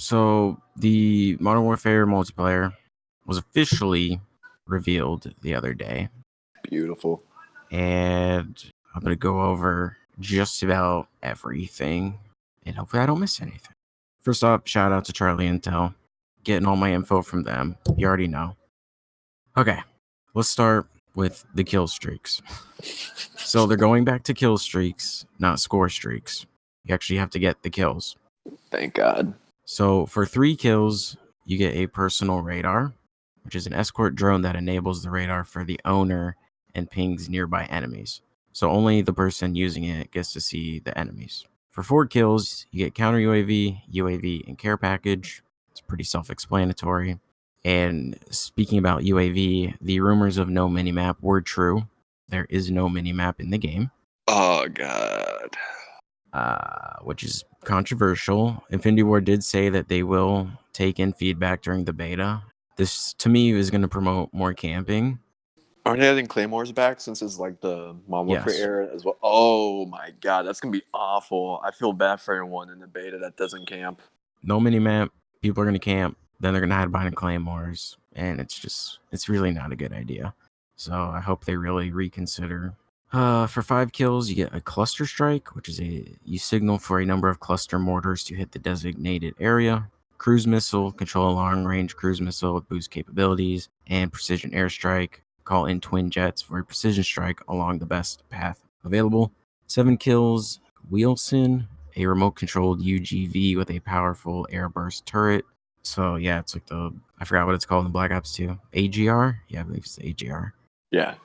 So the Modern Warfare multiplayer was officially revealed the other day. Beautiful. And I'm going to go over just about everything. And hopefully I don't miss anything. First off, shout out to Charlie Intel. Getting all my info from them. You already know. Okay, let's start with the kill streaks. So they're going back to kill streaks, not score streaks. You actually have to get the kills. Thank God. So for 3 kills, you get a personal radar, which is an escort drone that enables the radar for the owner and pings nearby enemies. So only the person using it gets to see the enemies. For 4 kills, you get counter UAV, UAV, and care package. It's pretty self-explanatory. And speaking about UAV, the rumors of no minimap were true. There is no minimap in the game. Oh, God. Which is controversial. Infinity Ward did say that they will take in feedback during the beta. This, to me, is going to promote more camping. Aren't they adding Claymores back since it's like the Modern Warfare Yes. era as well? Oh, my God. That's going to be awful. I feel bad for everyone in the beta that doesn't camp. No minimap. People are going to camp. Then they're going to hide behind Claymores. And it's really not a good idea. So I hope they really reconsider. For 5 kills, you get a cluster strike, which is you signal for a number of cluster mortars to hit the designated area. Cruise missile, control a long-range cruise missile with boost capabilities, and precision airstrike. Call in twin jets for a precision strike along the best path available. 7 kills, Wheelson, a remote-controlled UGV with a powerful air burst turret. So yeah, it's like I forgot what it's called in Black Ops 2. AGR? Yeah, I believe it's the AGR. Yeah.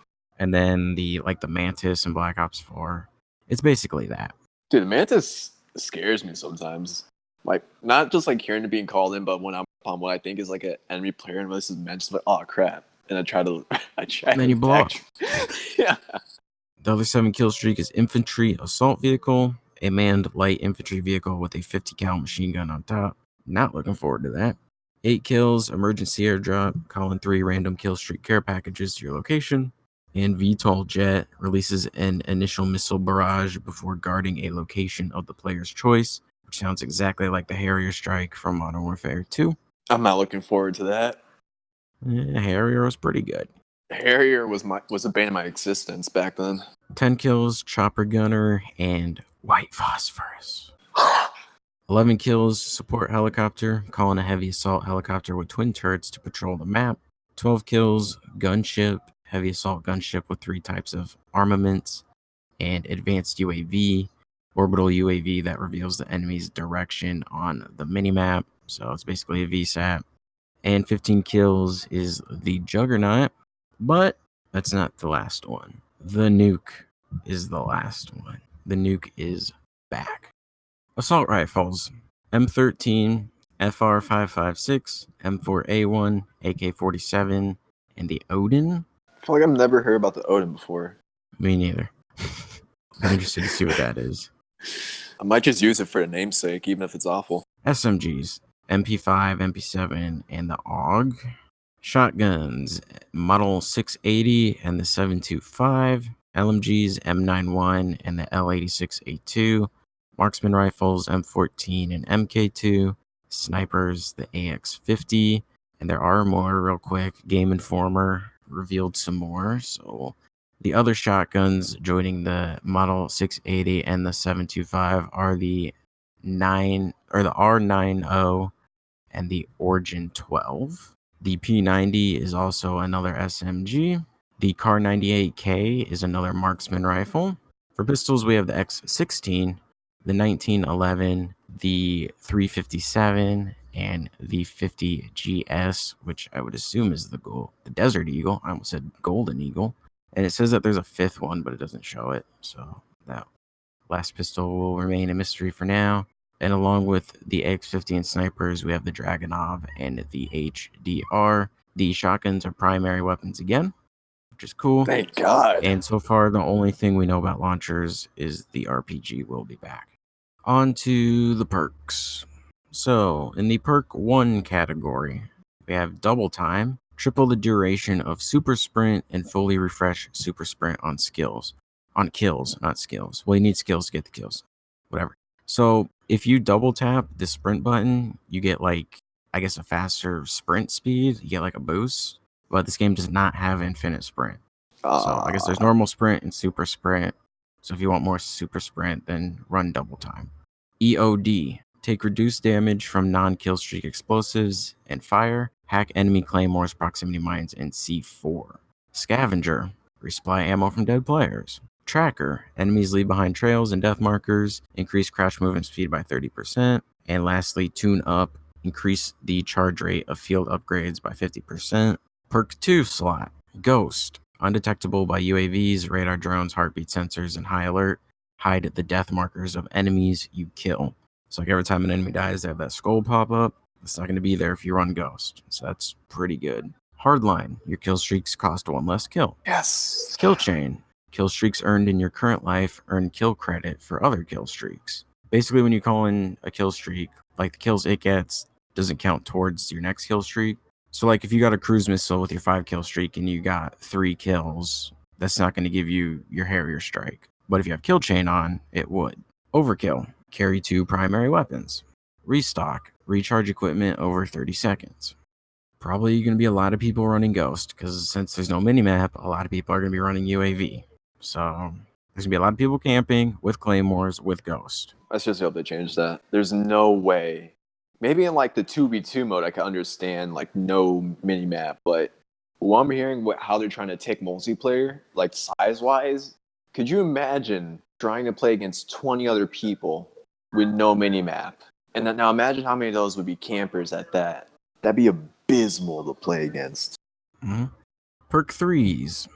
And then the Mantis in Black Ops 4. It's basically that. Dude, the Mantis scares me sometimes. Like, not just like hearing it being called in, but when I'm on what I think is like an enemy player and this is Mantis, like, oh crap. And I try. And then you blow up. Yeah. The other 7 kill streak is infantry assault vehicle, a manned light infantry vehicle with a 50 cal machine gun on top. Not looking forward to that. 8 kills, emergency airdrop, calling 3 random kill streak care packages to your location. And VTOL jet releases an initial missile barrage before guarding a location of the player's choice, which sounds exactly like the Harrier strike from Modern Warfare 2. I'm not looking forward to that. Harrier was pretty good. Harrier was a bane of my existence back then. 10 kills, chopper gunner, and white phosphorus. 11 kills, support helicopter, calling a heavy assault helicopter with twin turrets to patrol the map. 12 kills, gunship, heavy assault gunship with 3 types of armaments, and advanced UAV, orbital UAV that reveals the enemy's direction on the minimap. So it's basically a VSAT. And 15 kills is the Juggernaut, but that's not the last one. The nuke is the last one. The nuke is back. Assault rifles, M13, FR556, M4A1, AK-47, and the Odin. I feel like I've never heard about the Odin before. Me neither. I'm interested to see what that is. I might just use it for the namesake, even if it's awful. SMGs, MP5, MP7, and the AUG. Shotguns, Model 680 and the 725. LMGs, M91 and the L86A2. Marksman rifles, M14 and MK2. Snipers, the AX50. And there are more real quick. Game Informer revealed some more. So the other shotguns joining the Model 680 and the 725 are the R90 and the Origin 12. The P90 is also another SMG. The Kar 98K is another marksman rifle. For pistols, we have the X16, the 1911, the 357, and the 50 GS, which I would assume is the Desert Eagle. I almost said Golden Eagle. And it says that there's a 5th one, but it doesn't show it. So that last pistol will remain a mystery for now. And along with the X50 and snipers, we have the Dragunov and the HDR. The shotguns are primary weapons again, which is cool. Thank God. And so far, the only thing we know about launchers is the RPG will be back. On to the perks. So, in the perk 1 category, we have double time, triple the duration of super sprint, and fully refresh super sprint on kills, not skills. Well, you need skills to get the kills. Whatever. So, if you double tap the sprint button, you get like, I guess, a faster sprint speed. You get like a boost, but this game does not have infinite sprint. So I guess there's normal sprint and super sprint. So if you want more super sprint, then run double time. EOD. Take reduced damage from non-kill streak explosives and fire. Hack enemy claymores, proximity mines, and C4. Scavenger. Resupply ammo from dead players. Tracker. Enemies leave behind trails and death markers. Increase crouch movement speed by 30%. And lastly, Tune Up. Increase the charge rate of field upgrades by 50%. Perk 2 slot. Ghost. Undetectable by UAVs, radar drones, heartbeat sensors, and high alert. Hide the death markers of enemies you kill. So like every time an enemy dies, they have that skull pop up. It's not going to be there if you run Ghost. So that's pretty good. Hardline. Your kill streaks cost 1 less kill. Yes. Kill chain. Kill streaks earned in your current life earn kill credit for other kill streaks. Basically, when you call in a kill streak, like the kills it gets doesn't count towards your next kill streak. So like if you got a cruise missile with your 5 kill streak and you got 3 kills, that's not going to give you your Harrier strike. But if you have kill chain on, it would. Overkill. Carry 2 primary weapons. Restock. Recharge equipment over 30 seconds. Probably going to be a lot of people running Ghost, because since there's no minimap, a lot of people are going to be running UAV. So there's going to be a lot of people camping with Claymores with Ghost. I just hope they change that. There's no way. Maybe in like the 2v2 mode, I can understand like no minimap, but what I'm hearing, how they're trying to take multiplayer, like size-wise, could you imagine trying to play against 20 other people with no minimap? And then, now imagine how many of those would be campers at that. That'd be abysmal to play against. Mm-hmm. Perk 3s.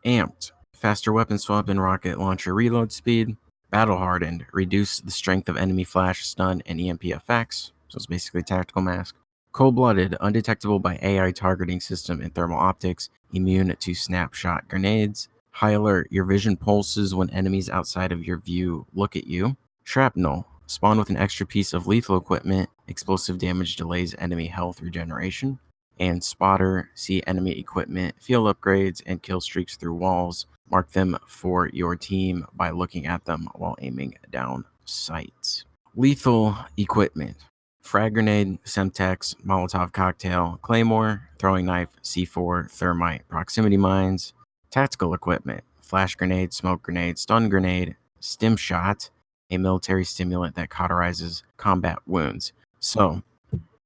Amped. Faster weapon swap and rocket launcher reload speed. Battle hardened. Reduce the strength of enemy flash, stun, and EMP effects. So it's basically tactical mask. Cold-blooded. Undetectable by AI targeting system and thermal optics. Immune to snapshot grenades. High alert. Your vision pulses when enemies outside of your view look at you. Shrapnel. Spawn with an extra piece of lethal equipment. Explosive damage delays enemy health regeneration. And Spotter. See enemy equipment, field upgrades, and kill streaks through walls. Mark them for your team by looking at them while aiming down sights. Lethal equipment. Frag grenade, Semtex, Molotov cocktail, Claymore, throwing knife, C4, thermite, proximity mines. Tactical equipment. Flash grenade, smoke grenade, stun grenade, stim shot, a military stimulant that cauterizes combat wounds. So,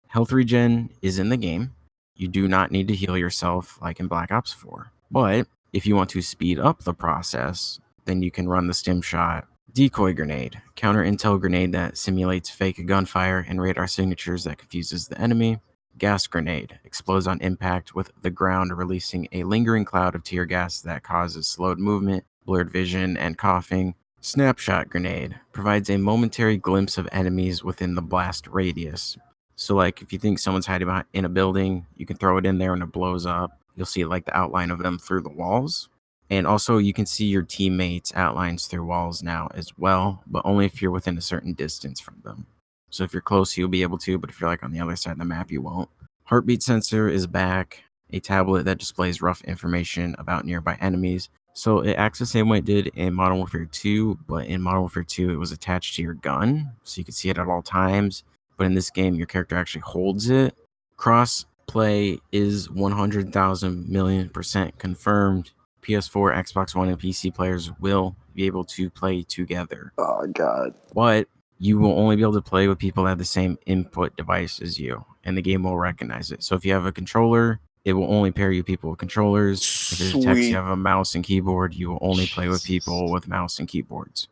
health regen is in the game. You do not need to heal yourself like in Black Ops 4. But if you want to speed up the process, then you can run the stim shot. Decoy grenade, counter intel grenade that simulates fake gunfire and radar signatures that confuses the enemy. Gas grenade, explodes on impact with the ground, releasing a lingering cloud of tear gas that causes slowed movement, blurred vision, and coughing. Snapshot grenade, provides a momentary glimpse of enemies within the blast radius. So like if you think someone's hiding in a building, you can throw it in there and it blows up. You'll see like the outline of them through the walls. And also you can see your teammates' outlines through walls now as well, but only if you're within a certain distance from them. So if you're close, you'll be able to, but if you're like on the other side of the map, you won't. Heartbeat sensor is back, a tablet that displays rough information about nearby enemies. So it acts the same way it did in Modern Warfare 2, but in Modern Warfare 2, it was attached to your gun, so you could see it at all times. But in this game, your character actually holds it. Cross play is 100,000 million% confirmed. PS4, Xbox One, and PC players will be able to play together. Oh, God. But you will only be able to play with people that have the same input device as you, and the game will recognize it. So if you have a controller, it will only pair you people with controllers. If it detects you have a mouse and keyboard, you will only play with people with mouse and keyboards.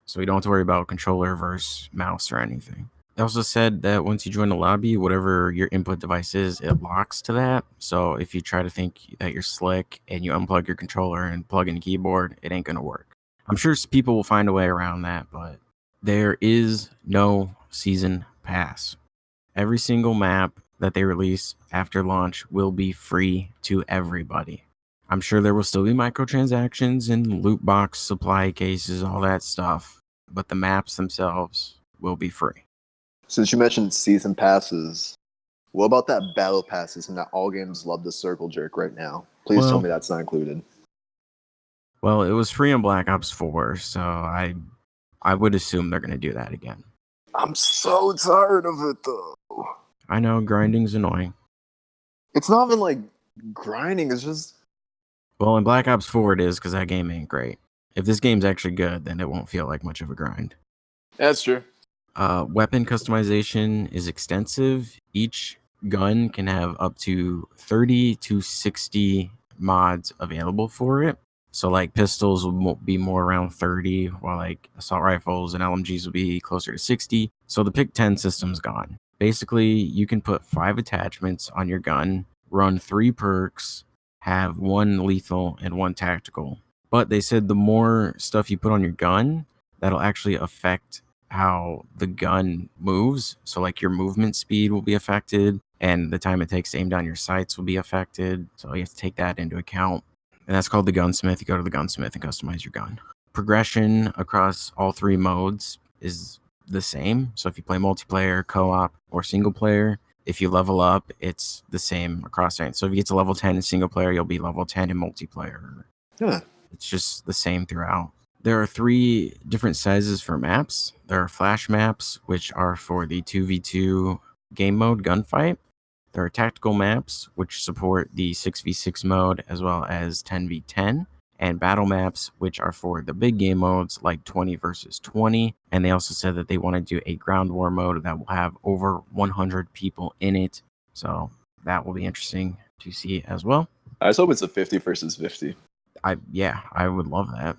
So you don't have to worry about controller versus mouse or anything. They also said that once you join the lobby, whatever your input device is, it locks to that. So if you try to think that you're slick and you unplug your controller and plug in a keyboard, it ain't going to work. I'm sure people will find a way around that, but there is no season pass. Every single map that they release after launch will be free to everybody. I'm sure there will still be microtransactions and loot box supply cases, all that stuff, but the maps themselves will be free. Since you mentioned season passes, what about that battle pass system that all games love to circle jerk right now? Please tell me that's not included. Well, it was free in Black Ops 4, so I would assume they're going to do that again. I'm so tired of it though. I know grinding's annoying. It's not even like grinding. It's just Well, in Black Ops 4 it is because that game ain't great. If this game's actually good, then it won't feel like much of a grind. that's true. Weapon customization is extensive. Each gun can have up to 30 to 60 mods available for it. So like pistols will be more around 30, while like assault rifles and LMGs will be closer to 60. So the pick 10 system's gone. Basically, you can put 5 attachments on your gun, run 3 perks, have 1 lethal and 1 tactical. But they said the more stuff you put on your gun, that'll actually affect how the gun moves. So like your movement speed will be affected and the time it takes to aim down your sights will be affected. So you have to take that into account. And that's called the gunsmith. You go to the gunsmith and customize your gun. Progression across all 3 modes is the same. So if you play multiplayer, co-op, or single player, if you level up, it's the same across it. So if you get to level 10 in single player, you'll be level 10 in multiplayer. Huh. It's just the same throughout. There are 3 different sizes for maps. There are flash maps, which are for the 2v2 game mode gunfight. There are tactical maps, which support the 6v6 mode as well as 10v10. And battle maps, which are for the big game modes like 20 versus 20. And they also said that they want to do a ground war mode that will have over 100 people in it. So that will be interesting to see as well. I just hope it's a 50 versus 50. I would love that.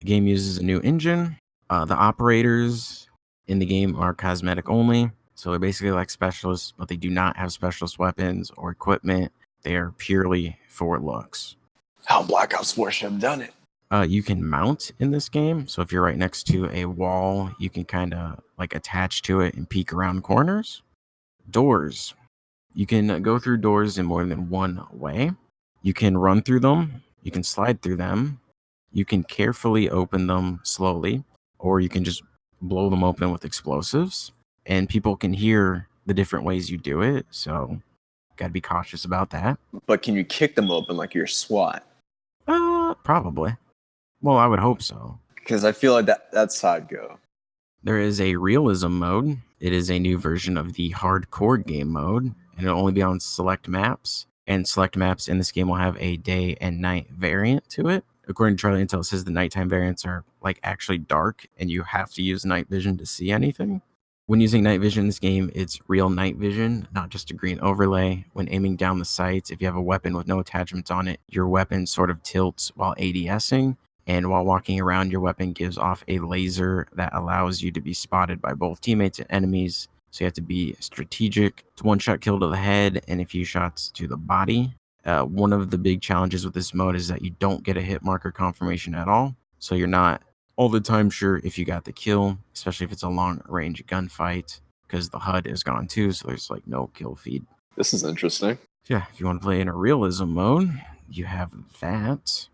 The game uses a new engine. The operators in the game are cosmetic only. So they're basically like specialists, but they do not have specialist weapons or equipment. They are purely for looks. How Black Ops 4 should have done it. You can mount in this game. So if you're right next to a wall, you can kind of like attach to it and peek around corners. Doors. You can go through doors in more than one way. You can run through them. You can slide through them. You can carefully open them slowly, or you can just blow them open with explosives. And people can hear the different ways you do it, so got to be cautious about that. But can you kick them open like you're SWAT? Probably. Well, I would hope so. Because I feel like that's how I'd go. There is a realism mode. It is a new version of the hardcore game mode, and it'll only be on select maps. And select maps in this game will have a day and night variant to it. According to Charlie Intel, it says the nighttime variants are like actually dark, and you have to use night vision to see anything. When using night vision in this game, it's real night vision, not just a green overlay. When aiming down the sights, if you have a weapon with no attachments on it, your weapon sort of tilts while ADSing. And while walking around, your weapon gives off a laser that allows you to be spotted by both teammates and enemies. So you have to be strategic. It's 1-shot kill to the head and a few shots to the body. One of the big challenges with this mode is that you don't get a hit marker confirmation at all. So you're not all the time sure if you got the kill, especially if it's a long range gunfight, because the HUD is gone too. So there's like no kill feed. This is interesting. Yeah, if you want to play in a realism mode, you have that.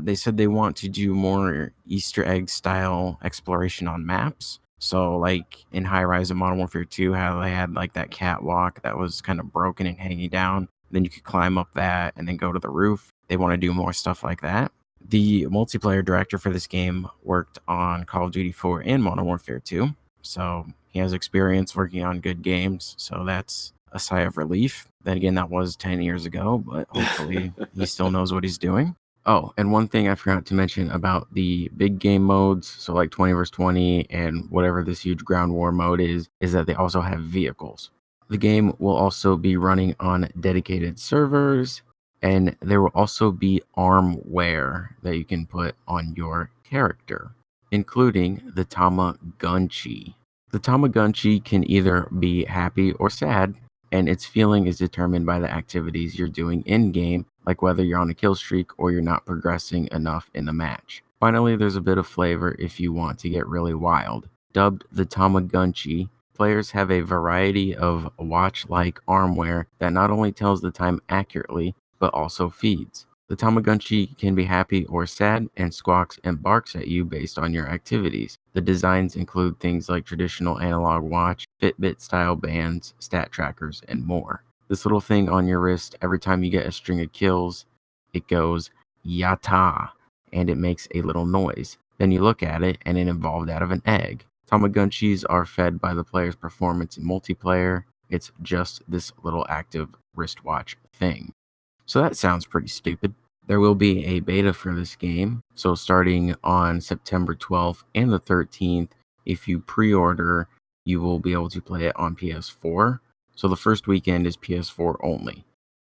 They said they want to do more Easter egg style exploration on maps. So like in High Rise and Modern Warfare 2, how they had like that catwalk that was kind of broken and hanging down. Then you could climb up that and then go to the roof. They want to do more stuff like that. The multiplayer director for this game worked on Call of Duty 4 and Modern Warfare 2. So he has experience working on good games. So that's a sigh of relief. Then again, that was 10 years ago, but hopefully he still knows what he's doing. Oh, and one thing I forgot to mention about the big game modes, so like 20 vs 20 and whatever this huge ground war mode is that they also have vehicles. The game will also be running on dedicated servers, and there will also be armware that you can put on your character, including the Tamagunchi. The Tamagunchi can either be happy or sad, and its feeling is determined by the activities you're doing in-game, like whether you're on a kill streak or you're not progressing enough in the match. Finally, there's a bit of flavor if you want to get really wild. Dubbed the Tamagunchi, players have a variety of watch-like armware that not only tells the time accurately, but also feeds. The Tamagunchi can be happy or sad and squawks and barks at you based on your activities. The designs include things like traditional analog watch, Fitbit-style bands, stat trackers, and more. This little thing on your wrist, every time you get a string of kills, it goes yata, and it makes a little noise. Then you look at it, and it evolved out of an egg. Tamagotchis are fed by the player's performance in multiplayer. It's just this little active wristwatch thing. So that sounds pretty stupid. There will be a beta for this game. So starting on September 12th and the 13th, if you pre-order, you will be able to play it on PS4. So the first weekend is PS4 only.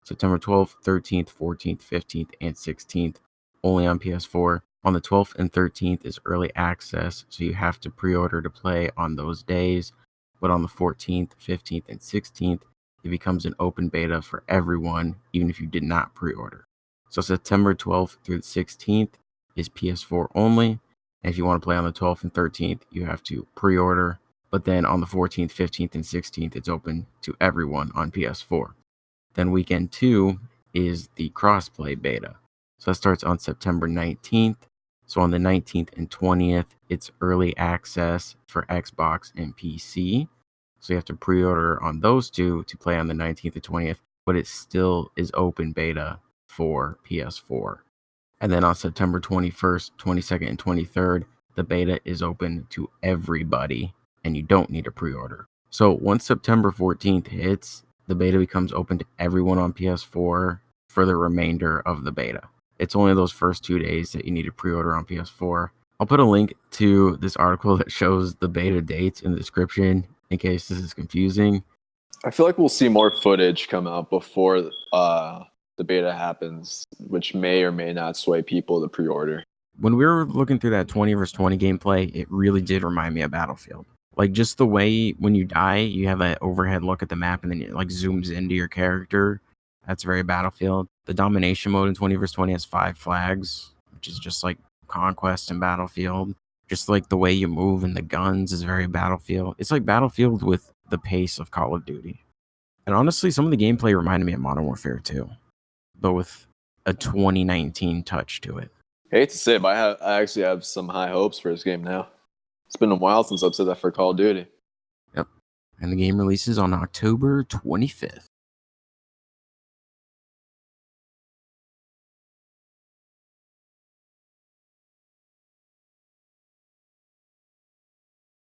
September 12th, 13th, 14th, 15th, and 16th, only on PS4. On the 12th and 13th is early access, so you have to pre-order to play on those days. But on the 14th, 15th, and 16th, it becomes an open beta for everyone, even if you did not pre-order. So September 12th through the 16th is PS4 only. And if you want to play on the 12th and 13th, you have to pre-order. But then on the 14th, 15th, and 16th, it's open to everyone on PS4. Then weekend 2 is the crossplay beta. So that starts on September 19th. So on the 19th and 20th, it's early access for Xbox and PC. So you have to pre-order on those two to play on the 19th and 20th, but it still is open beta for PS4. And then on September 21st, 22nd, and 23rd, the beta is open to everybody, and you don't need a pre-order. So once September 14th hits, the beta becomes open to everyone on PS4 for the remainder of the beta. It's only those first 2 days that you need to pre-order on PS4. I'll put a link to this article that shows the beta dates in the description in case this is confusing. I feel like we'll see more footage come out before the beta happens, which may or may not sway people to pre-order. When we were looking through that 20 vs 20 gameplay, it really did remind me of Battlefield. Like just the way when you die, you have an overhead look at the map and then it like zooms into your character. That's very Battlefield. The domination mode in 20 vs 20 has 5 flags, which is just like Conquest and Battlefield. Just like the way you move and the guns is very Battlefield. It's like Battlefield with the pace of Call of Duty. And honestly, some of the gameplay reminded me of Modern Warfare 2, but with a 2019 touch to it. I hate to say it, but I actually have some high hopes for this game now. It's been a while since I've said that for Call of Duty. Yep. And the game releases on October 25th.